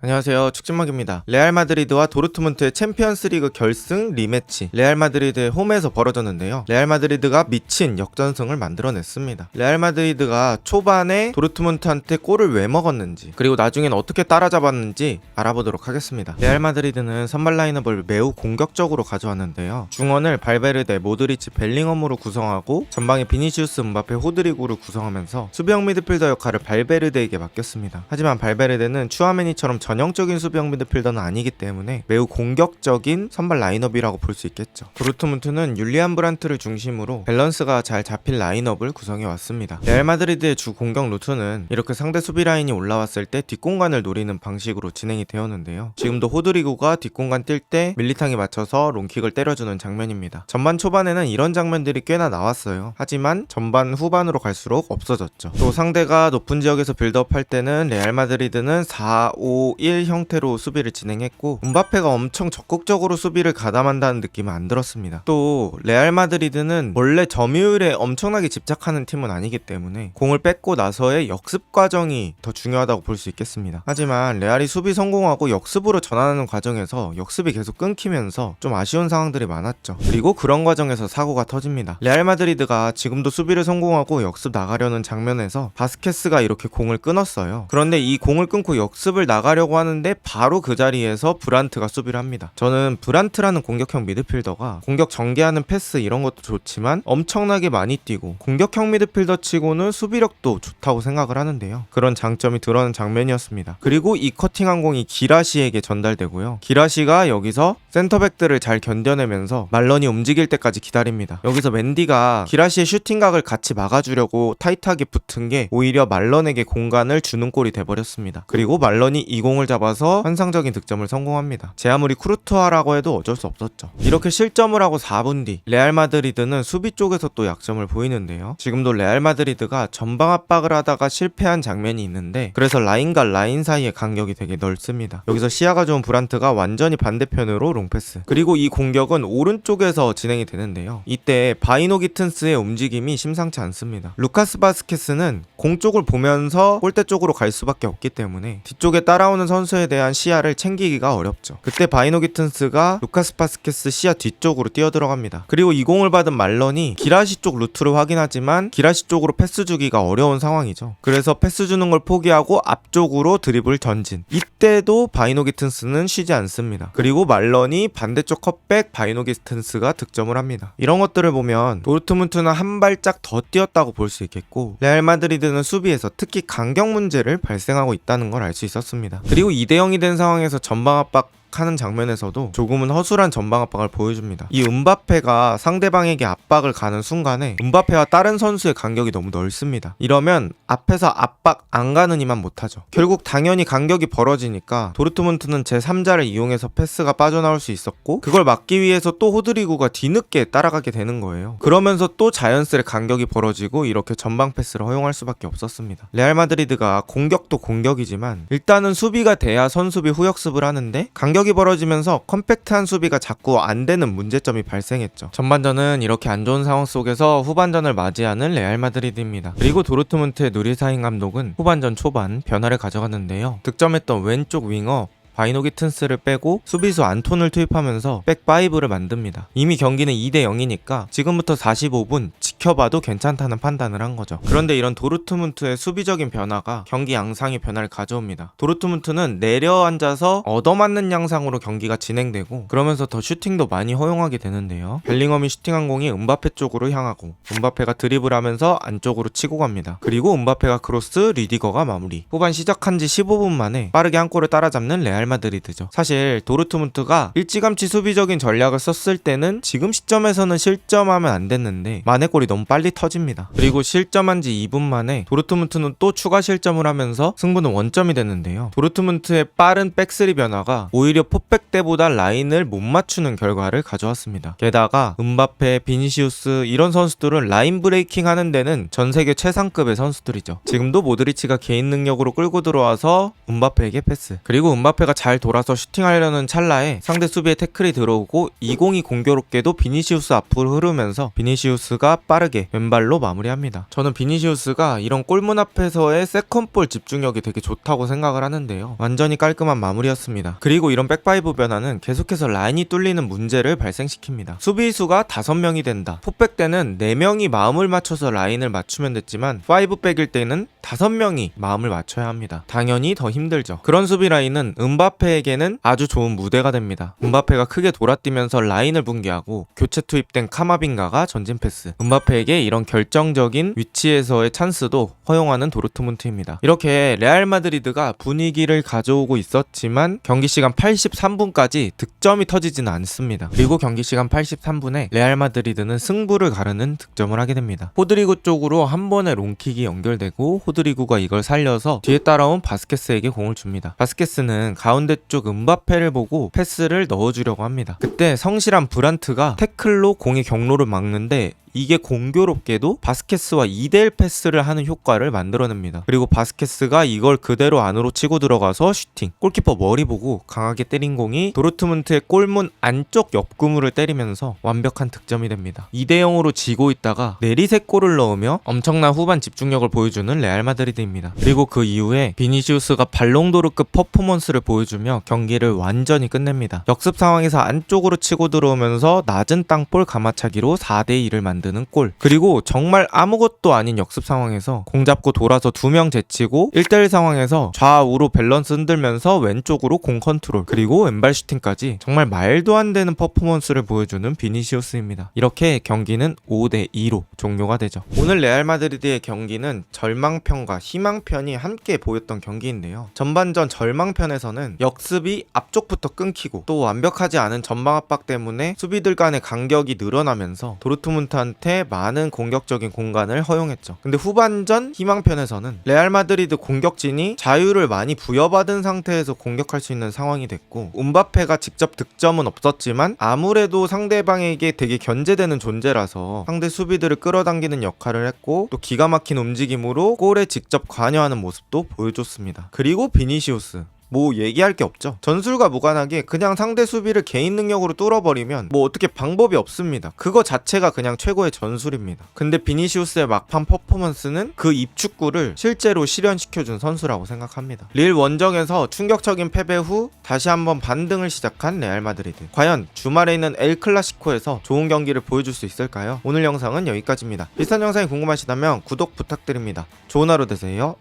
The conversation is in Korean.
안녕하세요, 축진막입니다. 레알 마드리드와 도르트문트의 챔피언스리그 결승 리매치, 레알 마드리드의 홈에서 벌어졌는데요. 레알 마드리드가 미친 역전승을 만들어냈습니다. 레알 마드리드가 초반에 도르트문트한테 골을 왜 먹었는지, 그리고 나중엔 어떻게 따라잡았는지 알아보도록 하겠습니다. 레알 마드리드는 선발 라인업을 매우 공격적으로 가져왔는데요. 중원을 발베르데, 모드리치, 벨링엄으로 구성하고 전방에 비니시우스, 음바페, 호드리구를 구성하면서 수비형 미드필더 역할을 발베르데에게 맡겼습니다. 하지만 발베르데는 추아메니처럼 전형적인 수비형 미드필더는 아니기 때문에 매우 공격적인 선발 라인업이라고 볼 수 있겠죠. 도르트문트는 율리안 브란트를 중심으로 밸런스가 잘 잡힌 라인업을 구성해 왔습니다. 레알 마드리드의 주 공격 루트는 이렇게 상대 수비 라인이 올라왔을 때 뒷공간을 노리는 방식으로 진행이 되었는데요. 지금도 호드리구가 뒷공간 뛸 때 밀리탕이 맞춰서 롱킥을 때려주는 장면입니다. 전반 초반에는 이런 장면들이 꽤나 나왔어요. 하지만 전반 후반으로 갈수록 없어졌죠. 또 상대가 높은 지역에서 빌드업 할 때는 레알 마드리드는 4-5-1 형태로 수비를 진행했고, 음바페가 엄청 적극적으로 수비를 가담한다는 느낌은 안 들었습니다. 또 레알 마드리드는 원래 점유율에 엄청나게 집착하는 팀은 아니기 때문에 공을 뺏고 나서의 역습 과정이 더 중요하다고 볼 수 있겠습니다. 하지만 레알이 수비 성공하고 역습으로 전환하는 과정에서 역습이 계속 끊기면서 좀 아쉬운 상황들이 많았죠. 그리고 그런 과정에서 사고가 터집니다. 레알 마드리드가 지금도 수비를 성공하고 역습 나가려는 장면에서 바스케스가 이렇게 공을 끊었어요. 그런데 이 공을 끊고 역습을 나가려고 하는데 바로 그 자리에서 브란트가 수비를 합니다. 저는 브란트라는 공격형 미드필더가 공격 전개하는 패스 이런 것도 좋지만 엄청나게 많이 뛰고 공격형 미드필더 치고는 수비력도 좋다고 생각을 하는데요. 그런 장점이 드러난 장면이었습니다. 그리고 이 커팅한 공이 기라시에게 전달되고요. 기라시가 여기서 센터백들을 잘 견뎌내면서 말런이 움직일 때까지 기다립니다. 여기서 맨디가 기라시의 슈팅각을 같이 막아주려고 타이트하게 붙은 게 오히려 말런에게 공간을 주는 꼴이 돼버렸습니다. 그리고 말런이 이 공을 잡아서 환상적인 득점을 성공합니다. 제 아무리 쿠르투아라고 해도 어쩔 수 없었죠. 이렇게 실점을 하고 4분 뒤 레알 마드리드는 수비 쪽에서 또 약점을 보이는데요. 지금도 레알 마드리드가 전방 압박을 하다가 실패한 장면이 있는데, 그래서 라인과 라인 사이의 간격이 되게 넓습니다. 여기서 시야가 좋은 브란트가 완전히 반대편으로 롱패스, 그리고 이 공격은 오른쪽에서 진행이 되는데요. 이때 바이노 기튼스의 움직임이 심상치 않습니다. 루카스 바스케스는 공 쪽을 보면서 골대 쪽으로 갈 수밖에 없기 때문에 뒤쪽에 따라오는 선수에 대한 시야를 챙기기가 어렵죠. 그때 바이노 기튼스가 루카스 바스케스 시야 뒤쪽으로 뛰어들어갑니다. 그리고 이 공을 받은 말런이 기라시 쪽 루트를 확인하지만 기라시 쪽으로 패스 주기가 어려운 상황이죠. 그래서 패스 주는 걸 포기하고 앞쪽으로 드리블 전진. 이때도 바이노 기튼스는 쉬지 않습니다. 그리고 말런이 반대쪽 컷백, 바이노 기튼스가 득점을 합니다. 이런 것들을 보면 도르트문트는 한 발짝 더 뛰었다고 볼 수 있겠고, 레알 마드리드는 수비에서 특히 간격 문제를 발생하고 있다는 걸 알 수 있었습니다. 그리고 2대0이 된 상황에서 전방 압박 하는 장면에서도 조금은 허술한 전방 압박을 보여줍니다. 이 음바페가 상대방에게 압박을 가는 순간에 음바페와 다른 선수의 간격이 너무 넓습니다. 이러면 앞에서 압박 안 가는 이만 못하죠. 결국 당연히 간격이 벌어지니까 도르트문트는 제3자를 이용해서 패스가 빠져나올 수 있었고, 그걸 막기 위해서 또 호드리구가 뒤늦게 따라가게 되는 거예요. 그러면서 또 자연스레 간격이 벌어지고 이렇게 전방 패스를 허용할 수밖에 없었습니다. 레알 마드리드가 공격도 공격이지만 일단은 수비가 돼야 선수비 후역습을 하는데, 간격이 벌어지면서 컴팩트한 수비가 자꾸 안 되는 문제점이 발생했죠. 전반전은 이렇게 안 좋은 상황 속에서 후반전을 맞이하는 레알 마드리드입니다. 그리고 도르트문트의 누리사인 감독은 후반전 초반 변화를 가져갔는데요. 득점했던 왼쪽 윙어 바이노 기튼스를 빼고 수비수 안톤을 투입하면서 백5를 만듭니다. 이미 경기는 2대0이니까 지금부터 45분 지켜봐도 괜찮다는 판단을 한 거죠. 그런데 이런 도르트문트의 수비적인 변화가 경기 양상의 변화를 가져옵니다. 도르트문트는 내려앉아서 얻어맞는 양상으로 경기가 진행되고, 그러면서 더 슈팅도 많이 허용하게 되는데요. 벨링엄이 슈팅한 공이 음바페 쪽으로 향하고 음바페가 드리블하면서 안쪽으로 치고 갑니다. 그리고 음바페가 크로스, 리디거가 마무리. 후반 시작한 지 15분 만에 빠르게 한 골을 따라잡는 레알 마드리드죠. 사실 도르트문트가 일찌감치 수비적인 전략을 썼을 때는 지금 시점에서는 실점하면 안 됐는데 만회골이 너무 빨리 터집니다. 그리고 실점한 지 2분 만에 도르트문트는 또 추가 실점을 하면서 승부는 원점이 됐는데요. 도르트문트의 빠른 백스리 변화가 오히려 포백 때보다 라인을 못 맞추는 결과를 가져왔습니다. 게다가 음바페, 비니시우스 이런 선수들은 라인 브레이킹 하는 데는 전 세계 최상급의 선수들이죠. 지금도 모드리치가 개인 능력으로 끌고 들어와서 음바페에게 패스, 그리고 음바페가 잘 돌아서 슈팅하려는 찰나에 상대 수비에 태클이 들어오고 202 공교롭게도 비니시우스 앞으로 흐르면서 비니시우스가 빠르게 왼발로 마무리합니다. 저는 비니시우스가 이런 골문 앞에서의 세컨볼 집중력이 되게 좋다고 생각을 하는데요. 완전히 깔끔한 마무리였습니다. 그리고 이런 백파이브 변화는 계속해서 라인이 뚫리는 문제를 발생시킵니다. 수비수가 5명이 된다. 포백 때는 4명이 마음을 맞춰서 라인을 맞추면 됐지만 5백일 때는 5명이 마음을 맞춰야 합니다. 당연히 더 힘들죠. 그런 수비 라인은 음바페에게는 아주 좋은 무대가 됩니다. 음바페가 크게 돌아뛰면서 라인을 붕괴하고 교체 투입된 카마빙가가 전진 패스. 음바페에게 이런 결정적인 위치에서의 찬스도 허용하는 도르트문트입니다. 이렇게 레알 마드리드가 분위기를 가져오고 있었지만 경기 시간 83분까지 득점이 터지지는 않습니다. 그리고 경기 시간 83분에 레알 마드리드는 승부를 가르는 득점을 하게 됩니다. 호드리구 쪽으로 한 번의 롱킥이 연결되고 호드리구가 이걸 살려서 뒤에 따라온 바스케스에게 공을 줍니다. 바스케스는 가운데 쪽 음바페를 보고 패스를 넣어주려고 합니다. 그때 성실한 브란트가 태클로 공의 경로를 막는데 이게 공교롭게도 바스케스와 2대1 패스를 하는 효과를 만들어냅니다. 그리고 바스케스가 이걸 그대로 안으로 치고 들어가서 슈팅. 골키퍼 머리 보고 강하게 때린 공이 도르트문트의 골문 안쪽 옆구물을 때리면서 완벽한 득점이 됩니다. 2대0으로 지고 있다가 내리세 골을 넣으며 엄청난 후반 집중력을 보여주는 레알 마드리드입니다. 그리고 그 이후에 비니시우스가 발롱도르급 퍼포먼스를 보여주며 경기를 완전히 끝냅니다. 역습 상황에서 안쪽으로 치고 들어오면서 낮은 땅볼 가마차기로 4대2를 만듭니다. 골. 그리고 정말 아무것도 아닌 역습 상황에서 공 잡고 돌아서 2명 제치고 1대1 상황에서 좌우로 밸런스 흔들면서 왼쪽으로 공 컨트롤 그리고 왼발 슈팅까지 정말 말도 안 되는 퍼포먼스를 보여주는 비니시우스입니다. 이렇게 경기는 5대2로 종료가 되죠. 오늘 레알 마드리드의 경기는 절망편과 희망편이 함께 보였던 경기인데요. 전반전 절망편에서는 역습이 앞쪽부터 끊기고 또 완벽하지 않은 전방 압박 때문에 수비들 간의 간격이 늘어나면서 도르트문트한테 많은 공격적인 공간을 허용했죠. 근데 후반전 희망편에서는 레알 마드리드 공격진이 자유를 많이 부여받은 상태에서 공격할 수 있는 상황이 됐고 음바페가 직접 득점은 없었지만 아무래도 상대방에게 되게 견제되는 존재라서 상대 수비들을 끌어당기는 역할을 했고 또 기가 막힌 움직임으로 골에 직접 관여하는 모습도 보여줬습니다. 그리고 비니시우스 뭐 얘기할 게 없죠. 전술과 무관하게 그냥 상대 수비를 개인 능력으로 뚫어버리면 뭐 어떻게 방법이 없습니다. 그거 자체가 그냥 최고의 전술입니다. 근데 비니시우스의 막판 퍼포먼스는 그 입축구를 실제로 실현시켜준 선수라고 생각합니다. 릴 원정에서 충격적인 패배 후 다시 한번 반등을 시작한 레알 마드리드. 과연 주말에 있는 엘 클라시코에서 좋은 경기를 보여줄 수 있을까요? 오늘 영상은 여기까지입니다. 비슷한 영상이 궁금하시다면 구독 부탁드립니다. 좋은 하루 되세요.